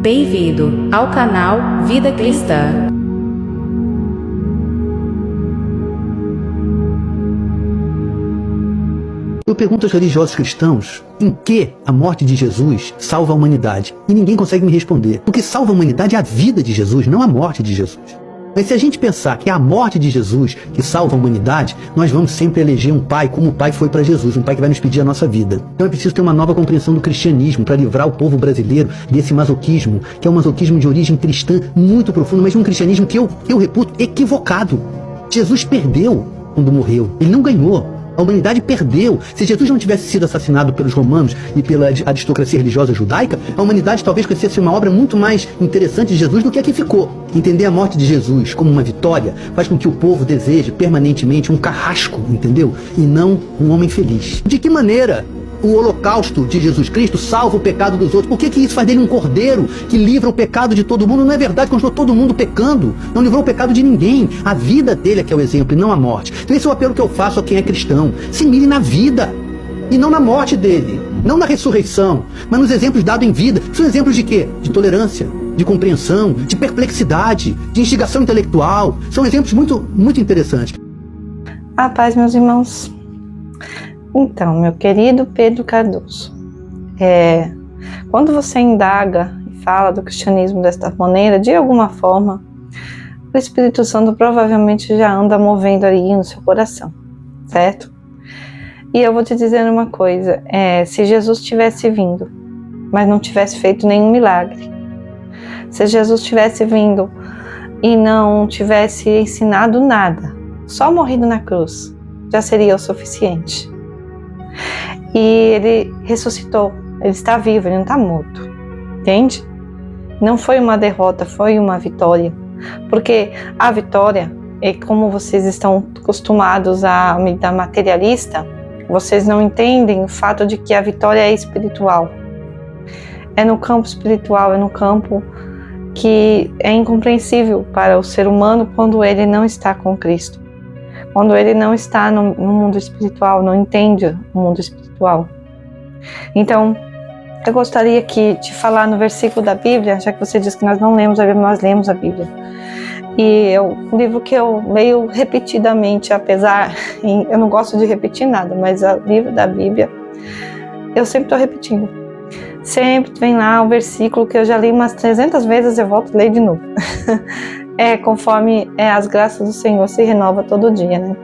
Bem-vindo ao canal Vida Cristã. Eu pergunto aos religiosos cristãos em que a morte de Jesus salva a humanidade. E ninguém consegue me responder. O que salva a humanidade é a vida de Jesus, não a morte de Jesus. Mas se a gente pensar que é a morte de Jesus que salva a humanidade, nós vamos sempre eleger um pai como o pai foi para Jesus, um pai que vai nos pedir a nossa vida. Então é preciso ter uma nova compreensão do cristianismo para livrar o povo brasileiro desse masoquismo, que é um masoquismo de origem cristã muito profundo, mas um cristianismo que eu reputo equivocado. Jesus perdeu quando morreu, ele não ganhou. A humanidade perdeu. Se Jesus não tivesse sido assassinado pelos romanos e pela aristocracia religiosa judaica, a humanidade talvez conhecesse uma obra muito mais interessante de Jesus do que a que ficou. Entender a morte de Jesus como uma vitória faz com que o povo deseje permanentemente um carrasco, entendeu? E não um homem feliz. De que maneira o holocausto de Jesus Cristo salva o pecado dos outros? Por que isso faz dele um cordeiro que livra o pecado de todo mundo? Não é verdade que continuou todo mundo pecando. Não livrou o pecado de ninguém. A vida dele é que é o exemplo e não a morte. Então esse é o apelo que eu faço a quem é cristão. Se mire na vida e não na morte dele. Não na ressurreição, mas nos exemplos dados em vida. São exemplos de quê? De tolerância, de compreensão, de perplexidade, de instigação intelectual. São exemplos muito interessantes. A paz, meus irmãos. Então, meu querido Pedro Cardoso, quando você indaga e fala do cristianismo desta maneira, de alguma forma, o Espírito Santo provavelmente já anda movendo ali no seu coração, certo? E eu vou te dizer uma coisa, se Jesus tivesse vindo, mas não tivesse feito nenhum milagre, se Jesus tivesse vindo e não tivesse ensinado nada, só morrido na cruz, já seria o suficiente. E ele ressuscitou, ele está vivo, ele não está morto, entende? Não foi uma derrota, foi uma vitória, porque a vitória, como vocês estão acostumados a vida materialista, vocês não entendem o fato de que a vitória é espiritual, é no campo espiritual, é no campo que é incompreensível para o ser humano quando ele não está com Cristo. Quando ele não está no mundo espiritual, não entende o mundo espiritual. Então, eu gostaria aqui de falar no versículo da Bíblia, já que você diz que nós não lemos a Bíblia, nós lemos a Bíblia. E é um livro que eu leio repetidamente, apesar, eu não gosto de repetir nada, mas o livro da Bíblia, eu sempre estou repetindo. Sempre vem lá um versículo que eu já li umas 300 vezes, eu volto a ler de novo. Conforme as graças do Senhor se renova todo dia, né?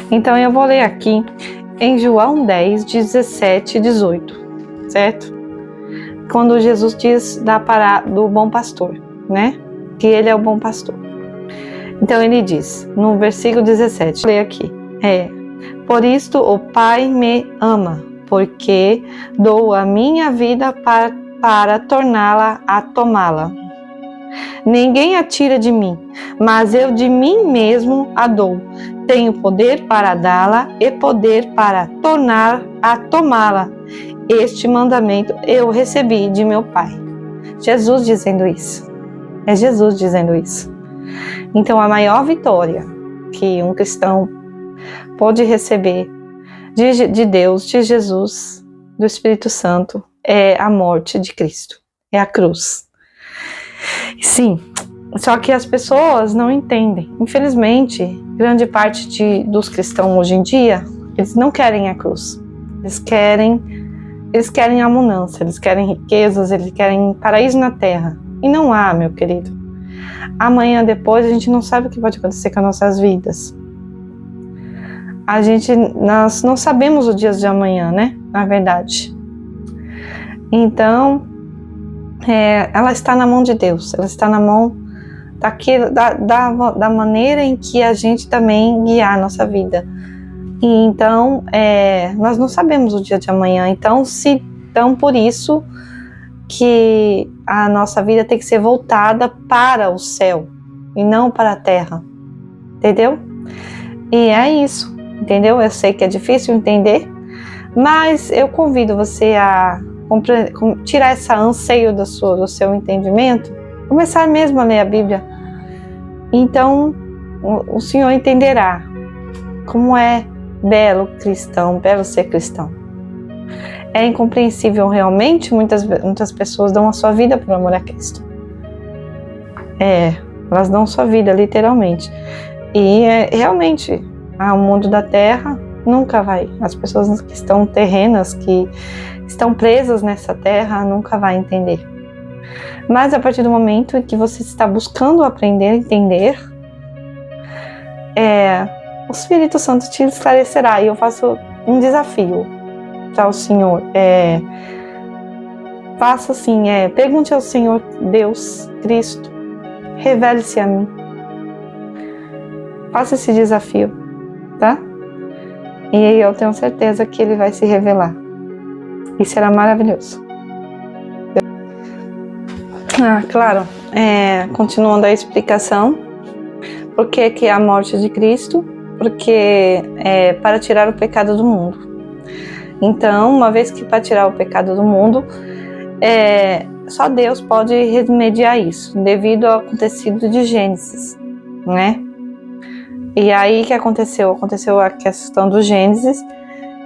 Então eu vou ler aqui em João 10, 17 e 18, certo? Quando Jesus diz do bom pastor, né? Que ele é o bom pastor. Então ele diz, no versículo 17, vou ler aqui, por isto o Pai me ama, porque dou a minha vida para torná-la a tomá-la. Ninguém a tira de mim, mas eu de mim mesmo a dou. Tenho poder para dá-la e poder para tornar a tomá-la. Este mandamento eu recebi de meu Pai. Jesus dizendo isso. É Jesus dizendo isso. Então a maior vitória que um cristão pode receber de Deus, de Jesus, do Espírito Santo, é a morte de Cristo. É a cruz. Sim, só que as pessoas não entendem. Infelizmente, grande parte dos cristãos hoje em dia, eles não querem a cruz. Eles querem abundância, eles querem riquezas, eles querem paraíso na terra. E não há, meu querido. Amanhã depois a gente não sabe o que pode acontecer com as nossas vidas. Nós não sabemos os dias de amanhã, né? Na verdade. Então, ela está na mão de Deus, ela está na mão da maneira em que a gente também guiar a nossa vida. E então, nós não sabemos o dia de amanhã, então por isso que a nossa vida tem que ser voltada para o céu e não para a terra, entendeu? E é isso, entendeu? Eu sei que é difícil entender, mas eu convido você a tirar esse anseio do seu entendimento, começar mesmo a ler a Bíblia. Então o Senhor entenderá como é belo ser cristão. é incompreensível realmente. Muitas pessoas dão a sua vida por amor a Cristo. Elas dão a sua vida, literalmente. E realmente, o mundo da terra nunca vai. As pessoas que estão terrenas, que estão presas nessa terra, nunca vai entender. Mas a partir do momento em que você está buscando aprender, entender, o Espírito Santo te esclarecerá. E eu faço um desafio para o Senhor. Faça assim, pergunte ao Senhor Deus, Cristo, revele-se a mim. Faça esse desafio, tá? E eu tenho certeza que Ele vai se revelar. E será maravilhoso. Claro, continuando a explicação, por que é a morte de Cristo? Porque é para tirar o pecado do mundo. Então, uma vez que para tirar o pecado do mundo, só Deus pode remediar isso, devido ao acontecido de Gênesis, né? E aí, o que aconteceu? Aconteceu a questão do Gênesis,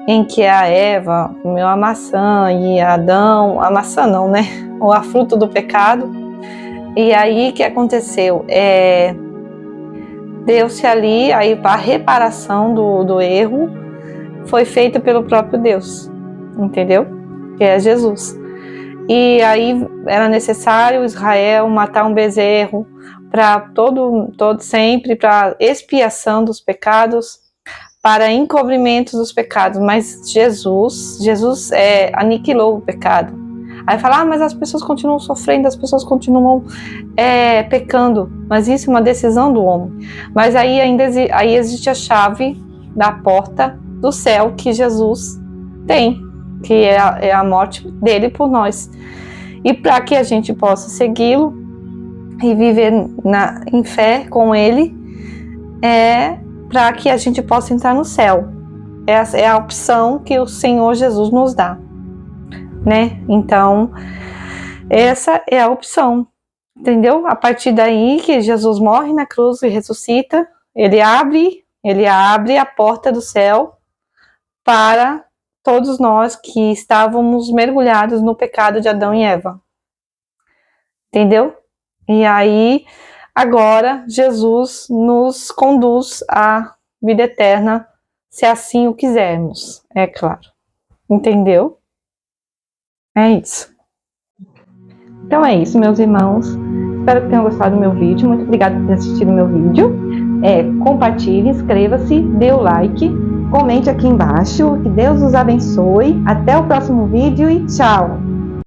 em que a Eva comeu a maçã e Adão, a maçã não, né? Ou a fruta do pecado. E aí, o que aconteceu? Deu-se ali, aí a reparação do erro foi feita pelo próprio Deus, entendeu? Que é Jesus. E aí era necessário Israel matar um bezerro para todo sempre, para expiação dos pecados, para encobrimento dos pecados. Mas Jesus aniquilou o pecado. Aí fala, mas as pessoas continuam sofrendo, as pessoas continuam pecando. Mas isso é uma decisão do homem. Mas aí existe a chave da porta do céu que Jesus tem, que é a morte dele por nós. E para que a gente possa segui-lo e viver em fé com ele, para que a gente possa entrar no céu. Essa é a opção que o Senhor Jesus nos dá, né? Então, essa é a opção, entendeu? A partir daí que Jesus morre na cruz e ressuscita, ele abre a porta do céu para todos nós que estávamos mergulhados no pecado de Adão e Eva. Entendeu? E aí, agora, Jesus nos conduz à vida eterna, se assim o quisermos, é claro. Entendeu? É isso. Então é isso, meus irmãos. Espero que tenham gostado do meu vídeo. Muito obrigada por ter assistido o meu vídeo. Compartilhe, inscreva-se, dê o like, comente aqui embaixo. Que Deus os abençoe. Até o próximo vídeo e tchau!